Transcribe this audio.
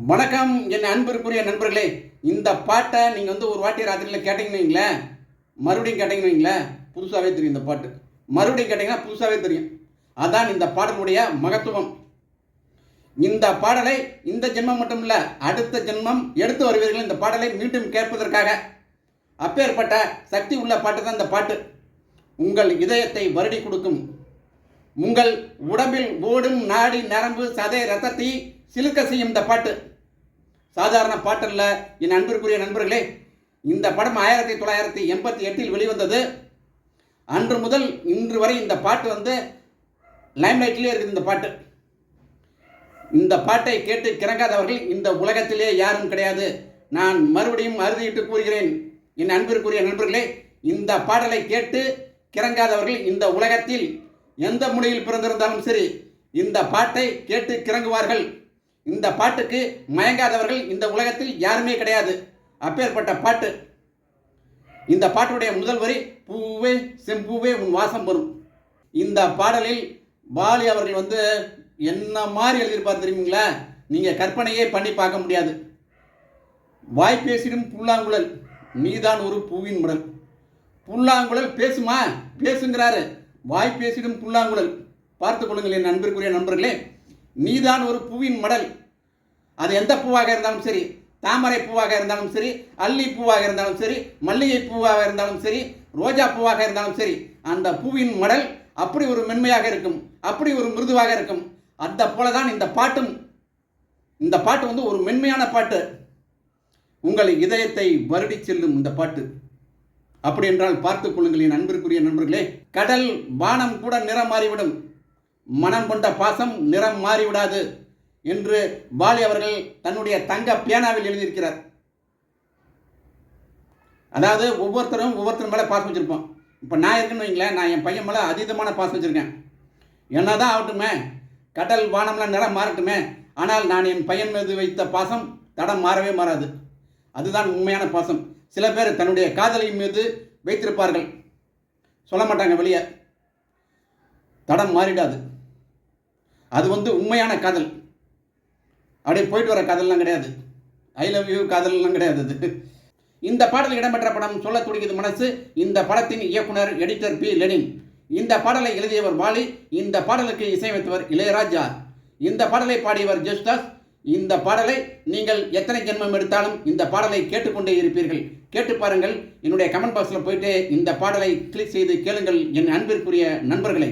வணக்கம் என் அன்பிற்குரிய நண்பர்களே. இந்த பாட்டை நீங்கள் ஒரு வாட்டி ராத்திரியில் கேட்டீங்கன்னு வைங்களேன், மறுபடியும் கேட்டீங்கன்னு வைங்களேன், புதுசாகவே தெரியும். இந்த பாட்டு மறுபடியும் கேட்டிங்கன்னா புதுசாகவே தெரியும். அதான் இந்த பாடலுடைய மகத்துவம். இந்த பாடலை இந்த ஜென்மம் மட்டும் இல்லை, அடுத்த ஜென்மம் எடுத்து வருவீர்கள் இந்த பாடலை மீண்டும் கேட்பதற்காக. அப்பேற்பட்ட சக்தி உள்ள பாட்டு தான் இந்த பாட்டு. உங்கள் இதயத்தை வருடி கொடுக்கும். உங்கள் உடம்பில் ஓடும் நாடி நரம்பு சதை ரத்தத்தை சிலுக்க செய்யும் இந்த பாட்டு. சாதாரண பாட்டல்ல என் அன்பிற்குரிய நண்பர்களே. இந்த படம் 1988 வெளிவந்தது. அன்று முதல் இன்று வரை இந்த பாட்டு லைம்லைட்லேயே இருக்குது. இந்த பாட்டு, இந்த பாட்டை கேட்டு கிறங்காதவர்கள் இந்த உலகத்திலே யாரும் கிடையாது. நான் மறுபடியும் அறுதியிட்டு கூறுகிறேன் என் அன்பிற்குரிய நண்பர்களே, இந்த பாடலை கேட்டு கிறங்காதவர்கள் இந்த உலகத்தில் எந்த முனையில் பிறந்திருந்தாலும் சரி இந்த பாட்டை கேட்டு கிறங்குவார்கள். இந்த பாட்டுக்கு மயங்காதவர்கள் இந்த உலகத்தில் யாருமே கிடையாது. அப்பேற்பட்ட பாட்டு. இந்த பாட்டுடைய முதல் வரி, பூவே செம்பூவே உன் வாசம் வரும். இந்த பாடலில் பாலி அவர்கள் என்ன மாதிரி எழுதியிருப்பார் தெரியுங்களா? நீங்கள் கற்பனையே பண்ணி பார்க்க முடியாது. வாய் பேசிடும் புல்லாங்குழல் நீதான் ஒரு பூவின் மடல். புல்லாங்குழல் பேசுமா? பேசுங்கிறாரு. வாய் பேசிடும் புல்லாங்குழல். பார்த்து கொள்ளுங்கள் என் அன்பிற்குரிய நண்பர்களே. நீதான் ஒரு பூவின் மடல். அது எந்த பூவாக இருந்தாலும் சரி, தாமரை பூவாக இருந்தாலும் சரி, அல்லி பூவாக இருந்தாலும் சரி, மல்லிகை பூவாக இருந்தாலும் சரி, ரோஜா பூவாக இருந்தாலும் சரி, அந்த பூவின் மடல் அப்படி ஒரு மென்மையாக இருக்கும், அப்படி ஒரு மிருதுவாக இருக்கும். அந்த போலதான் இந்த பாட்டும். இந்த பாட்டு ஒரு மென்மையான பாட்டு. உங்கள் இதயத்தை வருடி செல்லும் இந்த பாட்டு. அப்படி என்றால் பார்த்துக் கொள்ளுங்கள் என் அன்பிற்குரிய நண்பர்களே. கடல் வானம் கூட நிறம் மாறிவிடும், மனம் கொண்ட பாசம் நிறம் மாறிவிடாது என்று பாலி அவர்கள் தன்னுடைய தங்க பேனாவில் எழுதியிருக்கிறார். அதாவது ஒவ்வொருத்தரும் மேலே பாசம் வச்சுருப்போம். இப்போ நான் இருக்குன்னு வைங்களேன், நான் என் பையன் மேலே அதீதமான பாசம் வச்சுருக்கேன். என்னதான் ஆகட்டுமே, கடல் வானம்லாம் நிறம் மாறட்டுமே, ஆனால் நான் என் பையன் மீது வைத்த பாசம் தடம் மாறவே மாறாது. அதுதான் உண்மையான பாசம். சில பேர் தன்னுடைய காதலின் மீது வைத்திருப்பார்கள், சொல்ல மாட்டாங்க வெளியே, தடம் மாறிடாது. அது உண்மையான காதல். அப்படியே போயிட்டு வர காதல்லாம் கிடையாது. ஐ லவ் யூ காதல்லாம் கிடையாது அது. இந்த பாடலில் இடம்பெற்ற படம் சொல்ல துடிக்குது மனசு. இந்த படத்தின் இயக்குனர் எடிட்டர் பி லெனின். இந்த பாடலை எழுதியவர் வாலி. இந்த பாடலுக்கு இசையமைத்தவர் இளையராஜா. இந்த பாடலை பாடியவர் ஜெஸ்டாஸ். இந்த பாடலை நீங்கள் எத்தனை ஜென்மம் எடுத்தாலும் இந்த பாடலை கேட்டுக்கொண்டே இருப்பீர்கள். கேட்டு பாருங்கள். என்னுடைய கமெண்ட் பாக்ஸில் போயிட்டு இந்த பாடலை கிளிக் செய்து கேளுங்கள் என் அன்பிற்குரிய நண்பர்களை.